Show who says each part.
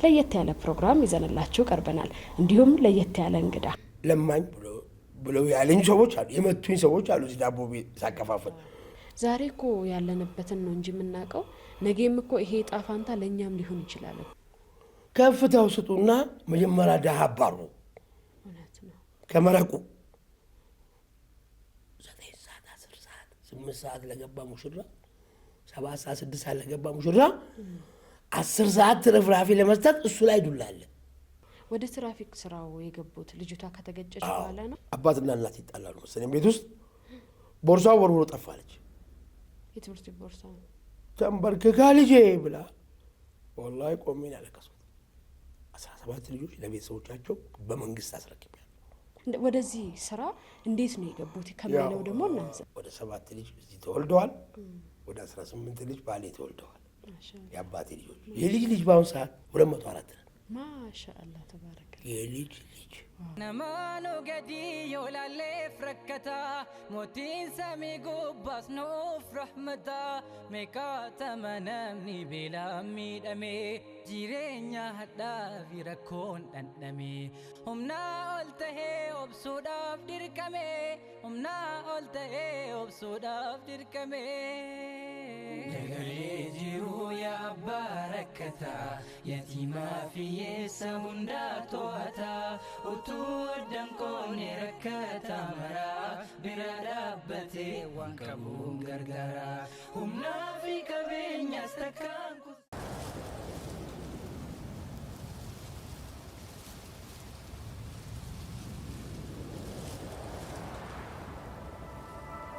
Speaker 1: ለየት ያለ ፕሮግራም ይዘንላችሁ ቀርበናል። እንዲሁም ለየት ያለ እንግዳ
Speaker 2: ለማኝ ብለው ያለኝ ሰዎች አሉ፣ የመቱኝ ሰዎች አሉ። እዚህ ዳቦ ቤት ሳከፋፈል
Speaker 1: ዛሬ እኮ ያለንበትን ነው እንጂ የምናውቀው ነገም እኮ ይሄ ጣፋንታ ለኛም ሊሆን ይችላል።
Speaker 2: ከፍታው ስጡና መጀመሪያ ደሃ አባሩ
Speaker 1: እውነት ነው።
Speaker 2: ከመረቁ 9 ሰዓት 10 ሰዓት 8 ሰዓት ለገባ ሙሽራ 7 ሰዓት 6 ሰዓት ለገባ ሙሽራ 10 ሰዓት ትርፍራፊ ለመስጠት እሱ ላይ ዱላ አለ።
Speaker 1: ወደ ትራፊክ ስራው የገቡት ልጅቷ ከተገጨች በኋላ ነው።
Speaker 2: አባትና እናት ይጣላሉ መሰለኝ ቤት ውስጥ ቦርሳው ወርውሮ ጠፋለች።
Speaker 1: የትምህርት ቦርሳ
Speaker 2: ተንበርክካ ልጄ ብላ ወላሂ ቆሜ ያለቀስኩት 17 ልጆች ለቤተሰቦቻቸው በመንግስት አስረክቤያለሁ።
Speaker 1: ወደዚህ ስራ እንዴት ነው የገቡት ከሚለው ደግሞ እናንተ
Speaker 2: ወደ 7 ልጅ እዚህ ተወልደዋል። ወደ 18 ልጅ ባሌ ተወልደዋል። የአባቴ ልጆች የልጅ ልጅ በአሁኑ ሰዓት 204 ነው።
Speaker 1: ማሻአላህ ተባረከ።
Speaker 2: የልጅ ልጅ
Speaker 3: ነማኑ ገዲ ይውላል ፍረከታ ሞቲን ሰሚ ጉባስ ኑፍ ረሕመታ ሜካ ተመነምኒ ቤላ ሚደሜ ጂሬኛ ሀዳፊ ረኮን ደንደሜ ሁምና ኦልተሄ ኦብሱዳፍ ድርቀሜ ሁምና ኦልተሄ ኦብሱዳፍ ድርቀሜ ነገሬ ጂሩ ያባረከታ የቲማ ፊየሳ ሁንዳ ቶአታ utuuddankoon rakkata maraa bira dhaabbatee waan qabuun gargaara humnaa fi qabeenyaas takkaan